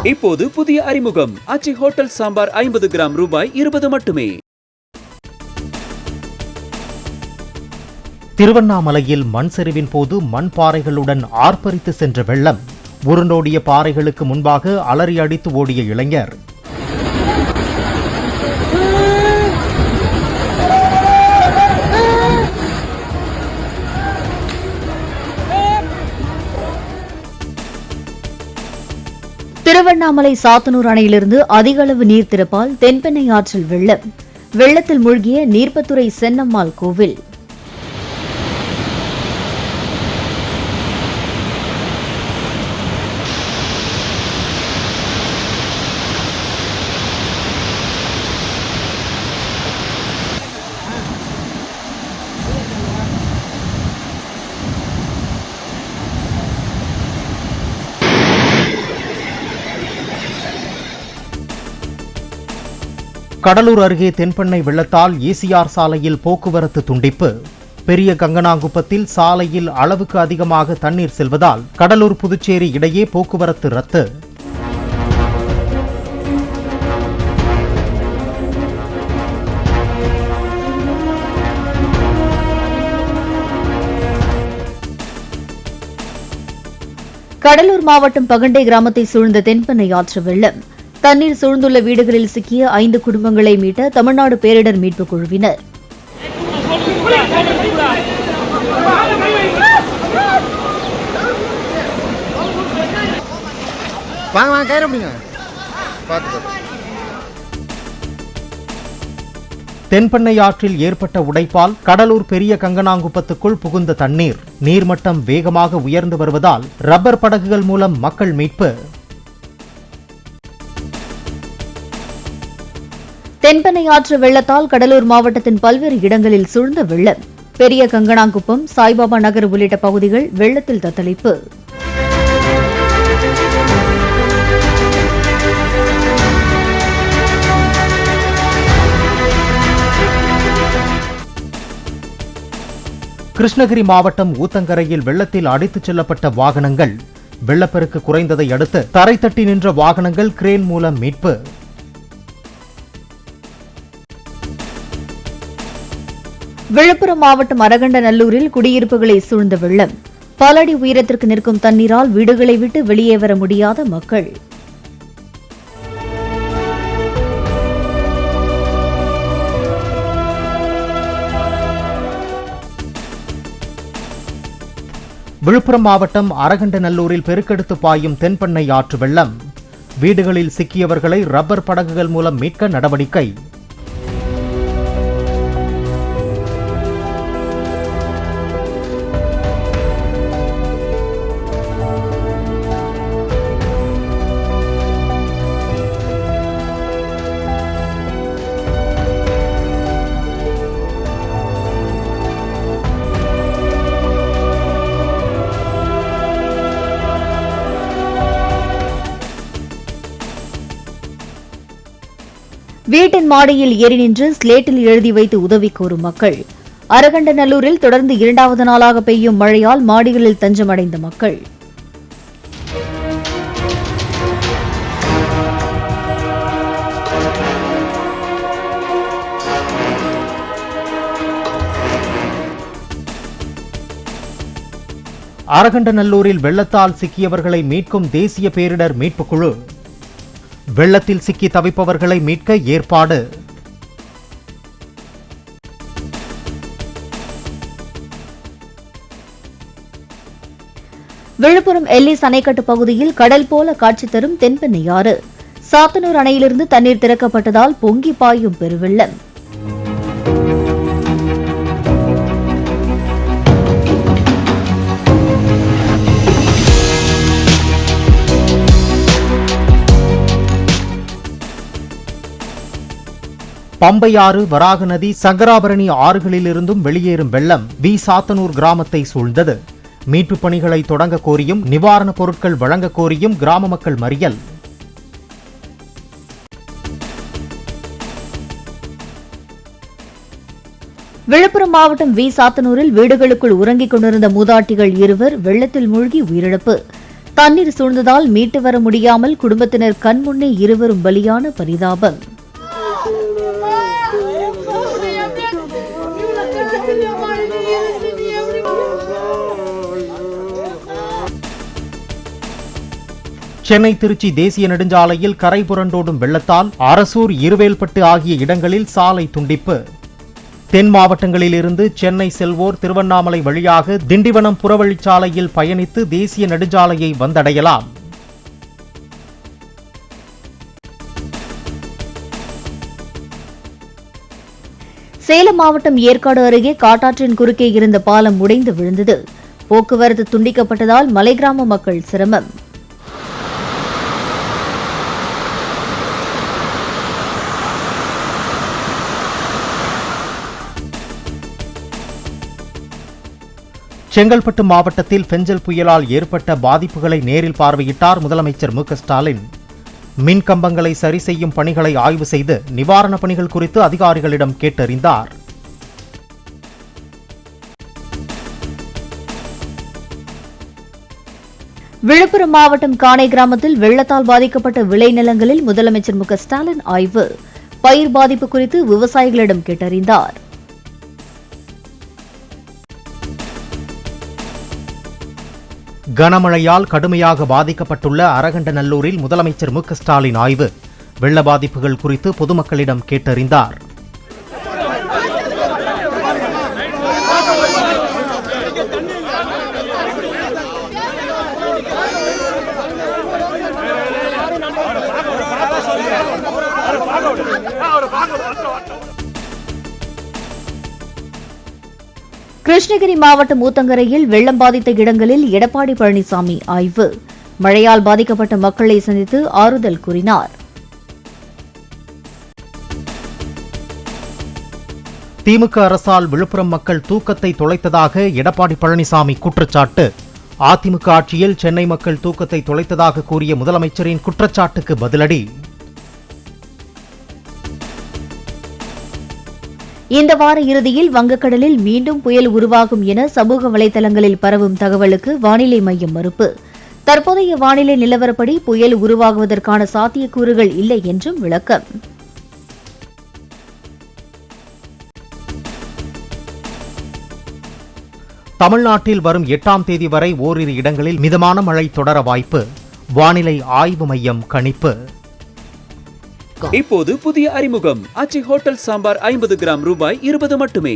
இப்போது புதிய அறிமுகம் ஆச்சி ஹோட்டல் சாம்பார் 50 கிராம் ரூபாய் 20 மட்டுமே. திருவண்ணாமலையில் மண் சரிவின் போது மண் பாறைகளுடன் ஆர்ப்பரித்து சென்ற வெள்ளம், உருண்டோடிய பாறைகளுக்கு முன்பாக அலறி அடித்து ஓடிய இளைஞர். திருவண்ணாமலை சாத்தனூர் அணையிலிருந்து அதிக அளவு நீர் திறப்பால் தென்பெண்ணை ஆற்றில் வெள்ளம். வெள்ளத்தில் மூழ்கிய நீர்ப்பத்துறை சென்னம்மாள் கோவில். கடலூர் அருகே தென்பெண்ணை வெள்ளத்தால் ஈசிஆர் சாலையில் போக்குவரத்து துண்டிப்பு. பெரிய கங்கனாங்குப்பத்தில் சாலையில் அளவுக்கு அதிகமாக தண்ணீர் செல்வதால் கடலூர் புதுச்சேரி இடையே போக்குவரத்து ரத்து. கடலூர் மாவட்டம் பகண்டை கிராமத்தை சூழ்ந்த தென்பெண்ணை ஆற்று வெள்ளம். தண்ணீர் சூழ்ந்துள்ள வீடுகளில் சிக்கிய 5 குடும்பங்களை மீட்ட தமிழ்நாடு பேரிடர் மீட்புக் குழுவினர். தென்பெண்ணை ஆற்றில் ஏற்பட்ட உடைப்பால் கடலூர் பெரிய கங்கனாங்குப்பத்துக்குள் புகுந்த தண்ணீர், நீர்மட்டம் வேகமாக உயர்ந்து வருவதால் ரப்பர் படகுகள் மூலம் மக்கள் மீட்பு. தென்பெண்ணை ஆற்று வெள்ளத்தால் கடலூர் மாவட்டத்தின் பல்வேறு இடங்களில் சூழ்ந்த வெள்ளம். பெரிய கங்கனாங்குப்பம், சாய்பாபா நகர் உள்ளிட்ட பகுதிகள் வெள்ளத்தில் தத்தளிப்பு. கிருஷ்ணகிரி மாவட்டம் ஊத்தங்கரையில் வெள்ளத்தில் அடித்துச் செல்லப்பட்ட வாகனங்கள். வெள்ளப்பெருக்கு குறைந்ததை அடுத்து தரை தட்டி நின்ற வாகனங்கள் கிரேன் மூலம் மீட்பு. விழுப்புரம் மாவட்டம் அரகண்டநல்லூரில் குடியிருப்புகளை சூழ்ந்த வெள்ளம். பல அடி உயரத்திற்கு நிற்கும் தண்ணீரால் வீடுகளை விட்டு வெளியே வர முடியாத மக்கள். விழுப்புரம் மாவட்டம் அரகண்டநல்லூரில் பெருக்கெடுத்து பாயும் தென்பெண்ணை ஆற்று வெள்ளம். வீடுகளில் சிக்கியவர்களை ரப்பர் படகுகள் மூலம் மீட்க நடவடிக்கை. வீட்டின் மாடியில் ஏறி நின்று ஸ்லேட்டில் எழுதி வைத்து உதவி கோரும் மக்கள். அரகண்டநல்லூரில் தொடர்ந்து 2வது நாளாக பெய்யும் மழையால் மாடிகளில் தஞ்சமடைந்த மக்கள். அரகண்டநல்லூரில் வெள்ளத்தால் சிக்கியவர்களை மீட்கும் தேசிய பேரிடர் மீட்புக் குழு. வெள்ளத்தில் சிக்கி தவிப்பவர்களை மீட்க ஏற்பாடு. விழுப்புரம் எல்லிஸ் அணைக்கட்டு பகுதியில் கடல் போல காட்சி தரும் தென்பெண்ணை ஆறு. சாத்தனூர் அணையிலிருந்து தண்ணீர் திறக்கப்பட்டதால் பொங்கி பாயும் பெருவெள்ளம். பம்பையாறு, வராக நதி, சங்கராபரணி ஆறுகளிலிருந்தும் வெளியேறும் வெள்ளம் வி சாத்தனூர் கிராமத்தை சூழ்ந்தது. மீட்புப் பணிகளை தொடங்க கோரியும் நிவாரணப் பொருட்கள் வழங்க கோரியும் கிராம மக்கள் மறியல். விழுப்புரம் மாவட்டம் வி சாத்தனூரில் வீடுகளுக்குள் உறங்கிக் கொண்டிருந்த மூதாட்டிகள் 2 வெள்ளத்தில் மூழ்கி உயிரிழப்பு. தண்ணீர் சூழ்ந்ததால் மீட்டு வர முடியாமல் குடும்பத்தினர் கண்முன்னே இருவரும் பலியான பரிதாபம். சென்னை திருச்சி தேசிய நெடுஞ்சாலையில் கரை புரண்டோடும் வெள்ளத்தால் அரசூர் இருவேல்பட்டு ஆகிய இடங்களில் சாலை துண்டிப்பு. தென் மாவட்டங்களில் இருந்து சென்னை செல்வோர் திருவண்ணாமலை வழியாக திண்டிவனம் புறவழிச்சாலையில் பயணித்து தேசிய நெடுஞ்சாலையை வந்தடையலாம். சேலம் மாவட்டம் ஏற்காடு அருகே காட்டாற்றின் குறுக்கே இருந்த பாலம் உடைந்து விழுந்தது. போக்குவரத்து துண்டிக்கப்பட்டதால் மலை கிராம மக்கள் சிரமம். செங்கல்பட்டு மாவட்டத்தில் பெஞ்சல் புயலால் ஏற்பட்ட பாதிப்புகளை நேரில் பார்வையிட்டார் முதலமைச்சர் மு.க.ஸ்டாலின். மின் கம்பங்களை சரி செய்யும் பணிகளை ஆய்வு செய்து நிவாரணப் பணிகள் குறித்து அதிகாரிகளிடம் கேட்டறிந்தார். விழுப்புரம் மாவட்டம் காணை கிராமத்தில் வெள்ளத்தால் பாதிக்கப்பட்ட விளைநிலங்களில் முதலமைச்சர் மு.க.ஸ்டாலின் ஆய்வு. பயிர் பாதிப்பு குறித்து விவசாயிகளிடம் கேட்டறிந்தார். கனமழையால் கடுமையாக பாதிக்கப்பட்டுள்ள அரகண்டநல்லூரில் முதலமைச்சர் மு.க.ஸ்டாலின் ஆய்வு. வெள்ள பாதிப்புகள் குறித்து பொதுமக்களிடம் கேட்டறிந்தார். கிருஷ்ணகிரி மாவட்டம் ஊத்தங்கரையில் வெள்ளம் பாதித்த இடங்களில் எடப்பாடி பழனிசாமி ஆய்வு. மழையால் பாதிக்கப்பட்ட மக்களை சந்தித்து ஆறுதல் கூறினார். திமுக அரசால் விழுப்புரம் மக்கள் தூக்கத்தை தொலைத்ததாக எடப்பாடி பழனிசாமி குற்றச்சாட்டு. அதிமுக ஆட்சியில் சென்னை மக்கள் தூக்கத்தை தொலைத்ததாக கூறிய முதலமைச்சரின் குற்றச்சாட்டுக்கு பதிலடி. இந்த வார இறுதியில் வங்கக்கடலில் மீண்டும் புயல் உருவாகும் என சமூக வலைதளங்களில் பரவும் தகவலுக்கு வானிலை மையம் மறுப்பு. தற்போதைய வானிலை நிலவரப்படி புயல் உருவாகுவதற்கான சாத்தியக்கூறுகள் இல்லை என்றும் விளக்கம். தமிழ்நாட்டில் வரும் 8ஆம் தேதி வரை ஓரிரு இடங்களில் மிதமான மழை தொடர வாய்ப்பு. வானிலை ஆய்வு மையம் கணிப்பு. இப்போது புதிய அறிமுகம் ஆச்சி ஹோட்டல் சாம்பார் 50 கிராம் ரூபாய் 20 மட்டுமே.